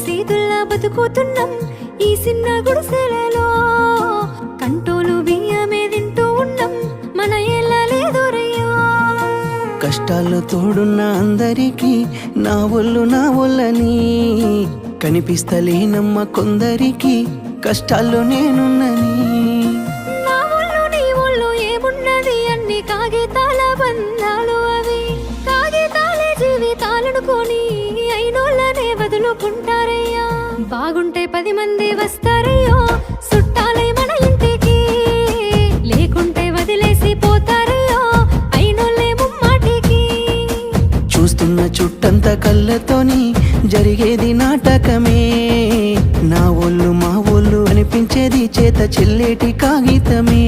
సీతుల్లా బతుకుతున్నాం ఈ చిన్న గుడిసెలలో. కంటోలు బియ్యమే తింటూ ఉన్నాం మన ఏళ్ళ లేదోరయ్యా. కష్టాల్లో తోడున్న అందరికీ నా ఒళ్ళని కనిపిస్తలేనమ్మ కొందరికి కష్టాల్లో నేనున్నని. నా ఒళ్ళు నీ ఒళ్ళు ఏమున్నది అన్ని కాగితాల బంధాలు అవి. కాగితాలే జీవితాలనుకొని అయినోళ్ళనే వదులుకుంటారయ్యా. బాగుంటే 10 మంది వస్తారయ్యో చుట్టాలే మన ఇంటికి. లేకుంటే వదిలేసి పోతారయ్యో అయినోళ్ళే ముమ్మాటికి. చూస్తున్న చుట్టంత కళ్ళతోని జరిగేది నాటకమే. నా ఒళ్ళు మా ఒళ్ళు అనిపించేది చేత చెల్లేటి కాగితమే.